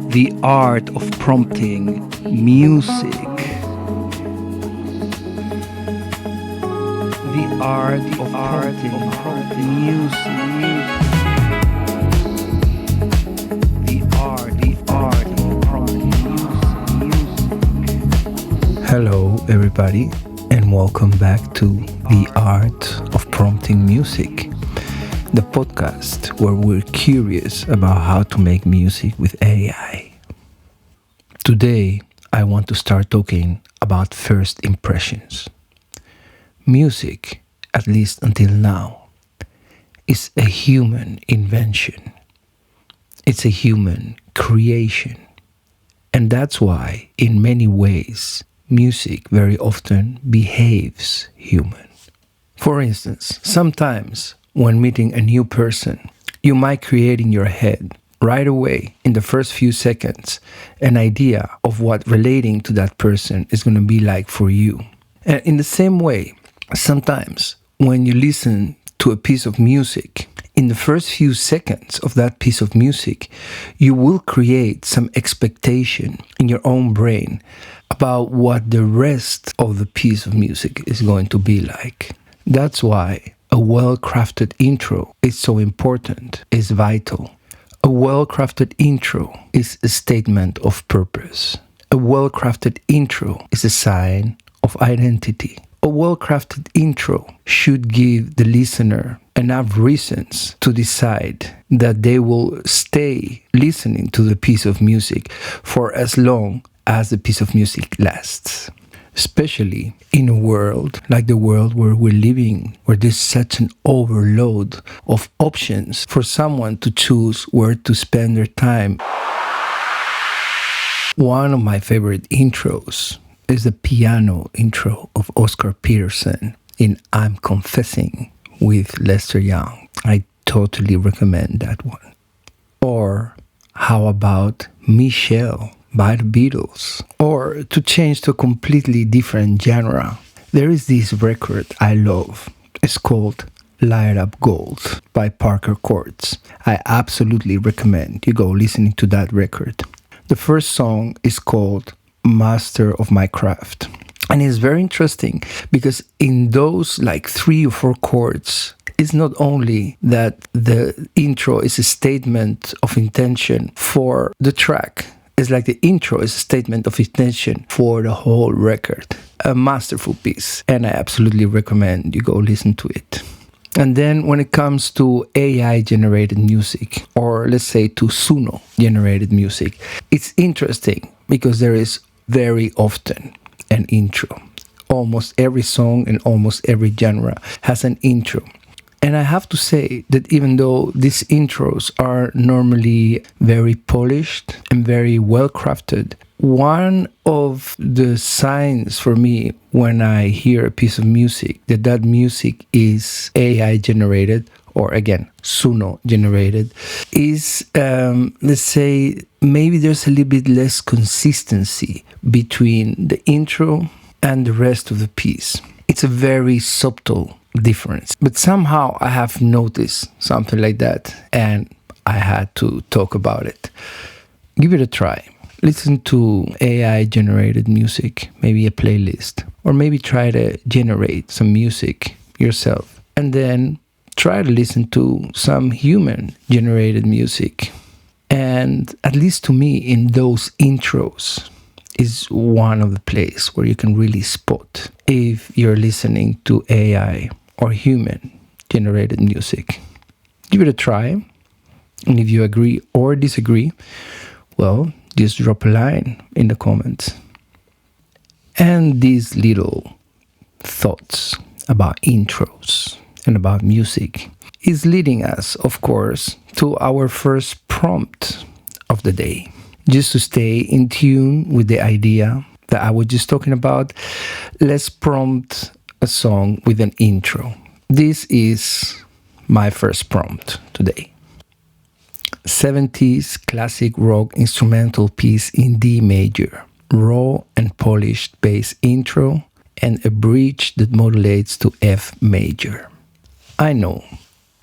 The art of prompting music. The art of prompting music. The art of prompting music. Hello, everybody, and welcome back to The Art of Prompting Music, the podcast where we're curious about how to make music with AI. Today, I want to start talking about first impressions. Music, at least until now, is a human invention. It's a human creation. And that's why, in many ways, music very often behaves human. For instance, sometimes when meeting a new person, you might create in your head right away in the first few seconds an idea of what relating to that person is going to be like for you. And in the same way, sometimes when you listen to a piece of music, in the first few seconds of that piece of music, you will create some expectation in your own brain about what the rest of the piece of music is going to be like. That's why a well-crafted intro is so important, is vital. A well-crafted intro is a statement of purpose. A well-crafted intro is a sign of identity. A well-crafted intro should give the listener enough reasons to decide that they will stay listening to the piece of music for as long as the piece of music lasts. Especially in a world like the world where we're living, where there's such an overload of options for someone to choose where to spend their time. One of my favorite intros is the piano intro of Oscar Peterson in I'm Confessing with Lester Young. I totally recommend that one. Or how about Michelle by the Beatles? Or to change to a completely different genre, there is this record I love. It's called Light Up Gold by Parker Courts. I absolutely recommend you go listening to that record. The first song is called Master of My Craft. And it's very interesting because in those like 3 or 4 chords, it's not only that the intro is a statement of intention for the track. It's like the intro is a statement of intention for the whole record. A masterful piece. And I absolutely recommend you go listen to it. And then when it comes to AI-generated music, or let's say to Suno-generated music, it's interesting because there is very often an intro. Almost every song and almost every genre has an intro. And I have to say that even though these intros are normally very polished and very well crafted, one of the signs for me when I hear a piece of music that music is AI generated, or again, Suno generated, is, let's say, maybe there's a little bit less consistency between the intro and the rest of the piece. It's a very subtle difference. But somehow I have noticed something like that and I had to talk about it. Give it a try. Listen to AI generated music, maybe a playlist, or maybe try to generate some music yourself. And then try to listen to some human generated music. And at least to me, in those intros is one of the places where you can really spot if you're listening to AI or human generated music. Give it a try. And if you agree or disagree, well, just drop a line in the comments. And these little thoughts about intros and about music is leading us, of course, to our first prompt of the day. Just to stay in tune with the idea that I was just talking about, let's prompt a song with an intro. This is my first prompt today. 70s classic rock instrumental piece in D major, raw and polished bass intro, and a bridge that modulates to F major. I know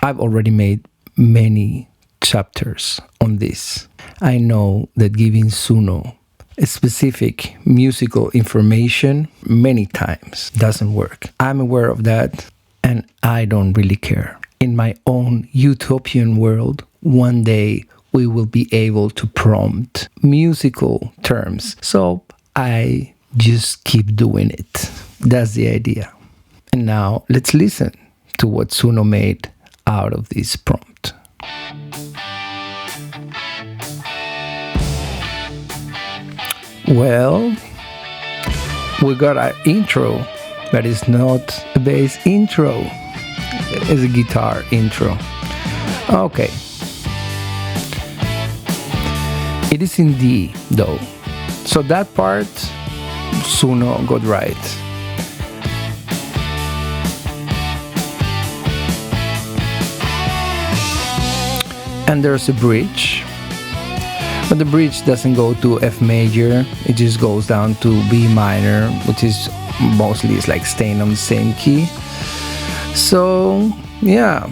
I've already made many chapters on this. I know that giving Suno specific musical information many times doesn't work. I'm aware of that, and I don't really care. In my own utopian world, one day we will be able to prompt musical terms. So I just keep doing it. That's the idea. And now let's listen to what Suno made out of this prompt. Well, we got an intro, but it's not a bass intro. It's a guitar intro. Okay. It is in D, though. So that part, Suno got right. And there's a bridge. But the bridge doesn't go to F major, it just goes down to B minor, which is mostly it's like staying on the same key. So yeah,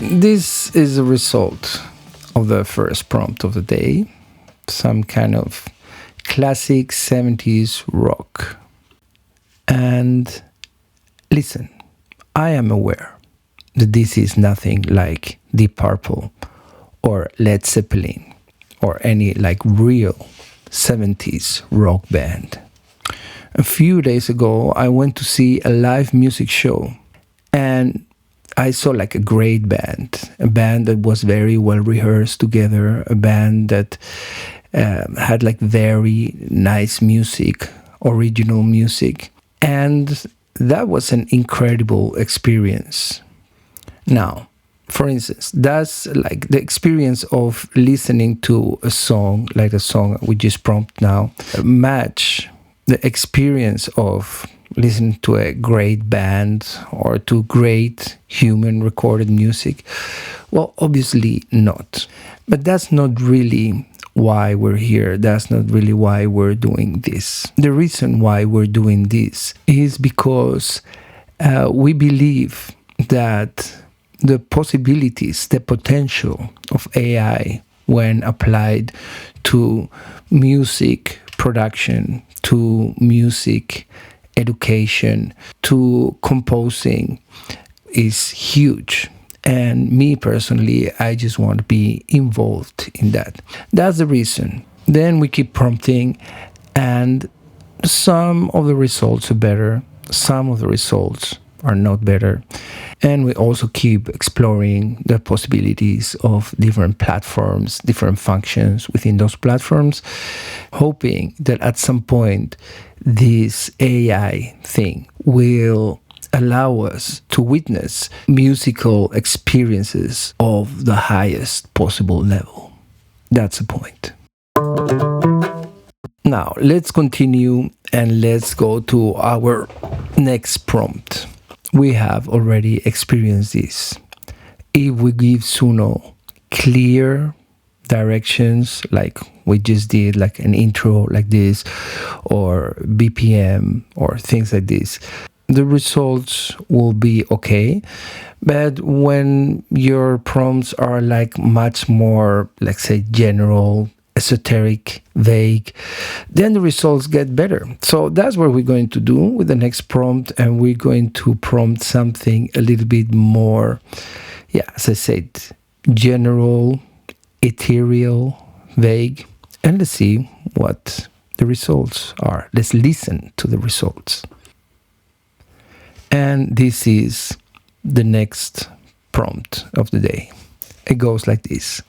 this is a result of the first prompt of the day. Some kind of classic 70s rock. And listen, I am aware that this is nothing like Deep Purple or Led Zeppelin or any like real 70s rock band. A few days ago, I went to see a live music show, and I saw like a great band, a band that was very well rehearsed together, a band that had like very nice music, original music, and that was an incredible experience. Now, for instance, that's like the experience of listening to a song, like the song we just prompt now, match the experience of listening to a great band or to great human recorded music? Well, obviously not. But that's not really why we're here. That's not really why we're doing this. The reason why we're doing this is because we believe that the possibilities, the potential of AI when applied to music production, to music education, to composing is huge. And me personally, I just want to be involved in that. That's the reason. Then we keep prompting, and some of the results are better, some of the results are not better. And we also keep exploring the possibilities of different platforms, different functions within those platforms, hoping that at some point this AI thing will allow us to witness musical experiences of the highest possible level. That's the point. Now, let's continue and let's go to our next prompt. We have already experienced this. If we give Suno clear directions, like we just did, like an intro like this, or BPM, or things like this, the results will be okay. But when your prompts are like much more, let's say, general, esoteric, vague, then the results get better. So that's what we're going to do with the next prompt, and we're going to prompt something a little bit more, as I said, general, ethereal, vague, and let's see what the results are. Let's listen to the results. And this is the next prompt of the day. It goes like this: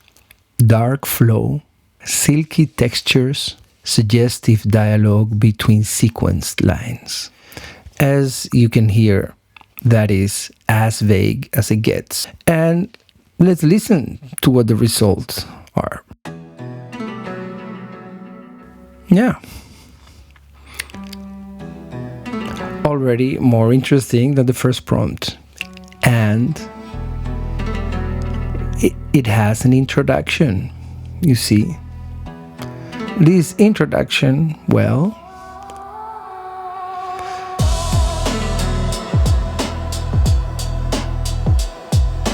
dark flow, silky textures, suggestive dialogue between sequenced lines. As you can hear, that is as vague as it gets. And let's listen to what the results are. Yeah. Already more interesting than the first prompt. And it has an introduction, you see. This introduction, well,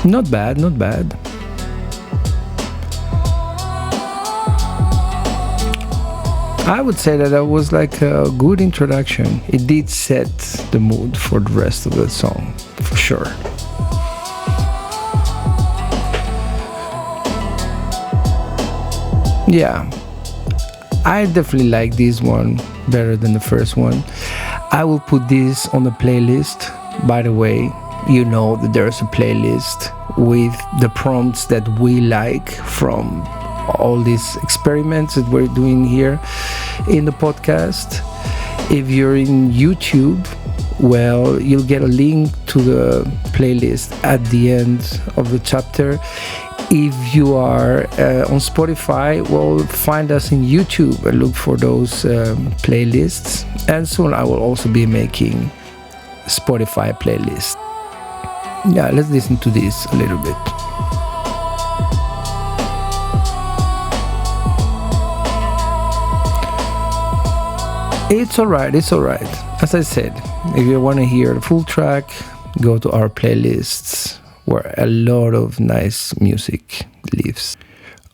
not bad, not bad. I would say that was like a good introduction. It did set the mood for the rest of the song, for sure. Yeah, I definitely like this one better than the first one. I will put this on the playlist. By the way, you know that there's a playlist with the prompts that we like from all these experiments that we're doing here in the podcast. If you're in YouTube, well, you'll get a link to the playlist at the end of the chapter. If you are on Spotify, well, find us in YouTube and look for those playlists. And soon I will also be making Spotify playlists. Yeah, let's listen to this a little bit. It's alright, it's alright. As I said, if you want to hear the full track, go to our playlists where a lot of nice music lives.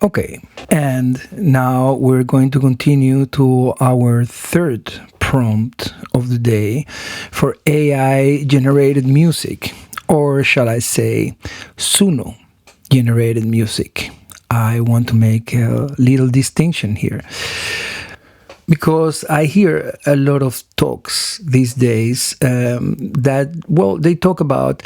Okay, and now we're going to continue to our third prompt of the day for AI generated music, or shall I say, Suno generated music. I want to make a little distinction here, because I hear a lot of talks these days that, well, they talk about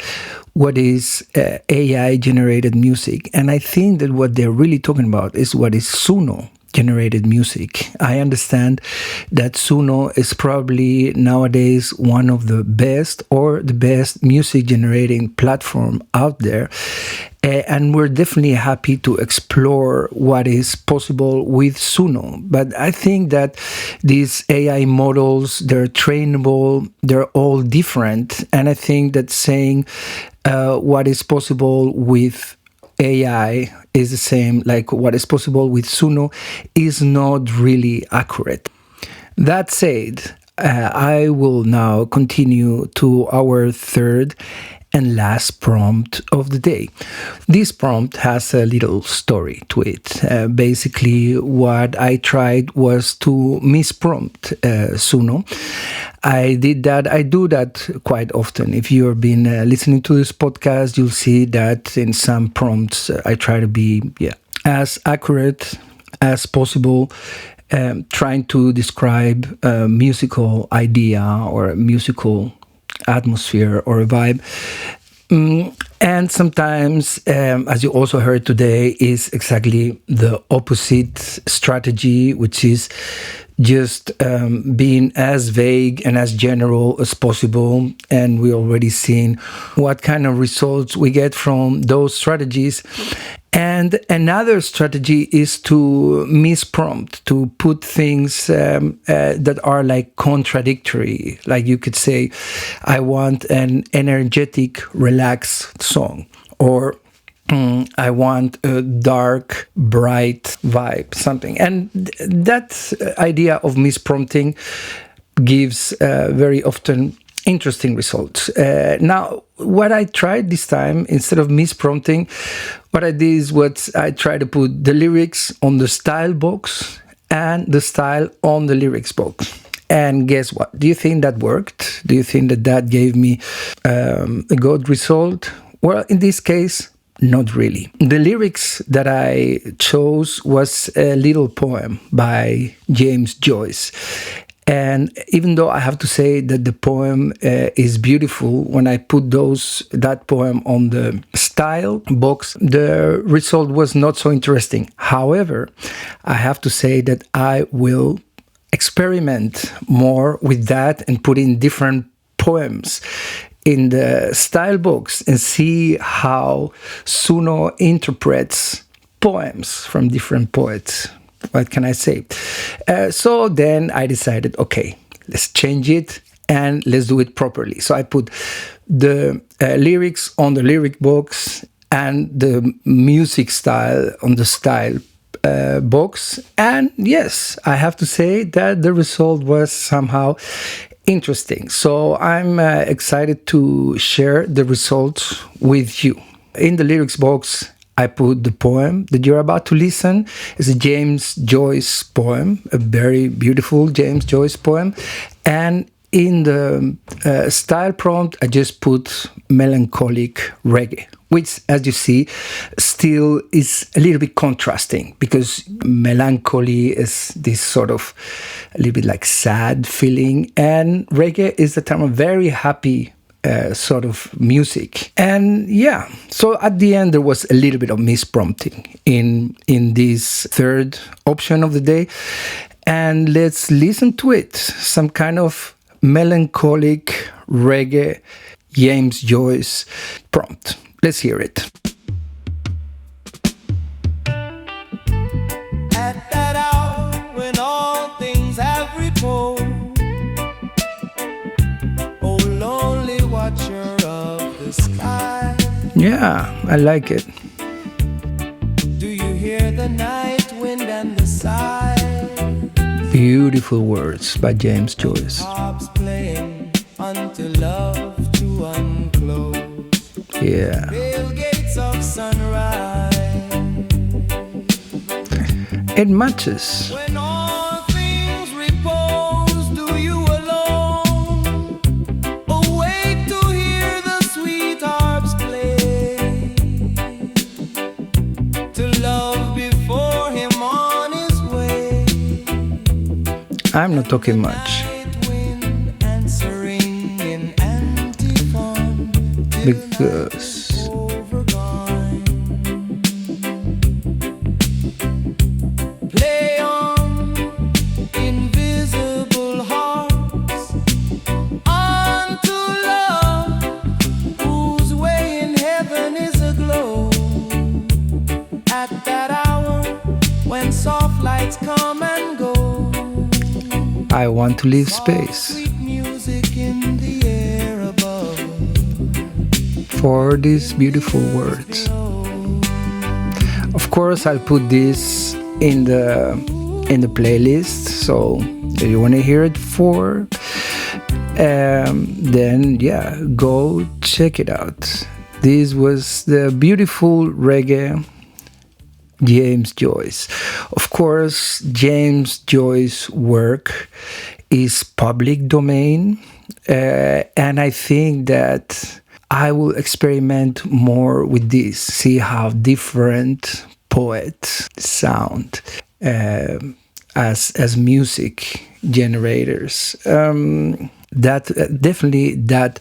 what is AI generated music. And I think that what they're really talking about is what is Suno generated music. I understand that Suno is probably nowadays one of the best or the best music generating platform out there. And we're definitely happy to explore what is possible with Suno. But I think that these AI models, they're trainable, they're all different. And I think that saying what is possible with AI is the same like what is possible with Suno is not really accurate. That said, I will now continue to our third and last prompt of the day. This prompt has a little story to it. Basically, what I tried was to misprompt Suno. I did that. I do that quite often. If you've been listening to this podcast, you'll see that in some prompts I try to be as accurate as possible, trying to describe a musical idea or a musical atmosphere or a vibe. And sometimes, as you also heard today, is exactly the opposite strategy, which is just being as vague and as general as possible. And we already seen what kind of results we get from those strategies. And another strategy is to misprompt, to put things that are like contradictory. Like you could say, I want an energetic, relaxed song, or I want a dark, bright vibe, something. And that idea of misprompting gives very often interesting results. Now, what I tried this time, instead of misprompting, what I did is I tried to put the lyrics on the style box and the style on the lyrics box. And guess what? Do you think that worked? Do you think that that gave me a good result? Well, in this case, not really. The lyrics that I chose was a little poem by Joyce. And even though I have to say that the poem is beautiful, when I put that poem on the style box, the result was not so interesting. However, I have to say that I will experiment more with that and put in different poems in the style box and see how Suno interprets poems from different poets. What can I say? So then I decided, okay, let's change it and let's do it properly. So I put the lyrics on the lyric box and the music style on the style box. And yes, I have to say that the result was somehow interesting. So I'm excited to share the results with you. In the lyrics box, I put the poem that you're about to listen. It's a James Joyce poem, a very beautiful James Joyce poem. And in the style prompt, I just put melancholic reggae, which, as you see, still is a little bit contrasting because melancholy is this sort of a little bit like sad feeling, and reggae is the time of very happy sort of music. And yeah, so at the end there was a little bit of misprompting in this third option of the day, and let's listen to it. Some kind of melancholic reggae James Joyce prompt. Let's hear it. At that hour when all things have repose, oh lonely watcher of the sky. Yeah, I like it. Do you hear the night wind and the sigh? Beautiful words by James Joyce. Harps playing until love to unclose. Yeah. Pale gates of sunrise. It matches. When all things repose, do you alone awake to hear the sweet harps play? To love before him on his way. I'm not talking much because play on, invisible hearts, unto love, whose way in heaven is aglow. At that hour when soft lights come and go, I want to leave space sweet music in the air above. for these beautiful words. Of course, I'll put this in the playlist. So if you want to hear it for, then yeah, go check it out. This was the beautiful reggae James Joyce. Of course, James Joyce's work is public domain, and I think that I will experiment more with this, see how different poets sound as music generators. That definitely that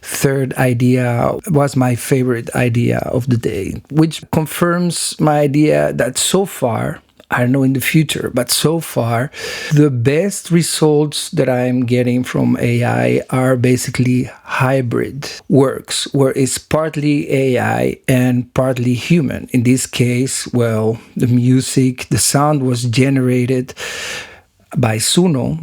third idea was my favorite idea of the day, which confirms my idea that so far, I don't know in the future, but so far the best results that I'm getting from AI are basically hybrid works where it's partly AI and partly human. In this case, well, the music, the sound was generated by Suno,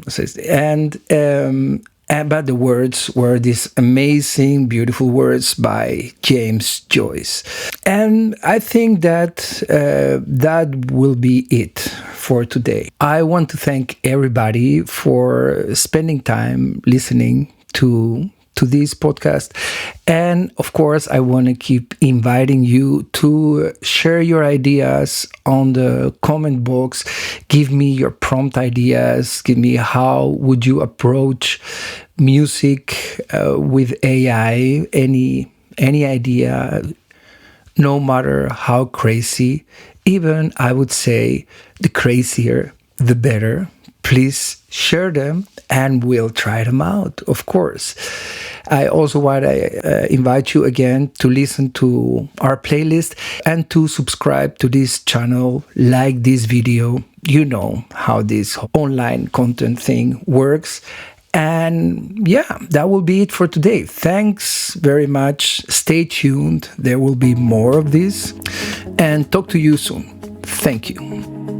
but the words were these amazing, beautiful words by James Joyce. And I think that that will be it for today. I want to thank everybody for spending time listening to this podcast. And of course, I want to keep inviting you to share your ideas on the comment box. Give me your prompt ideas. Give me how would you approach music with AI, any idea, no matter how crazy. Even I would say the crazier, the better. Please share them and we'll try them out, of course. I also want to invite you again to listen to our playlist and to subscribe to this channel, like this video. You know how this online content thing works. And yeah, that will be it for today. Thanks very much. Stay tuned. There will be more of this. And talk to you soon. Thank you.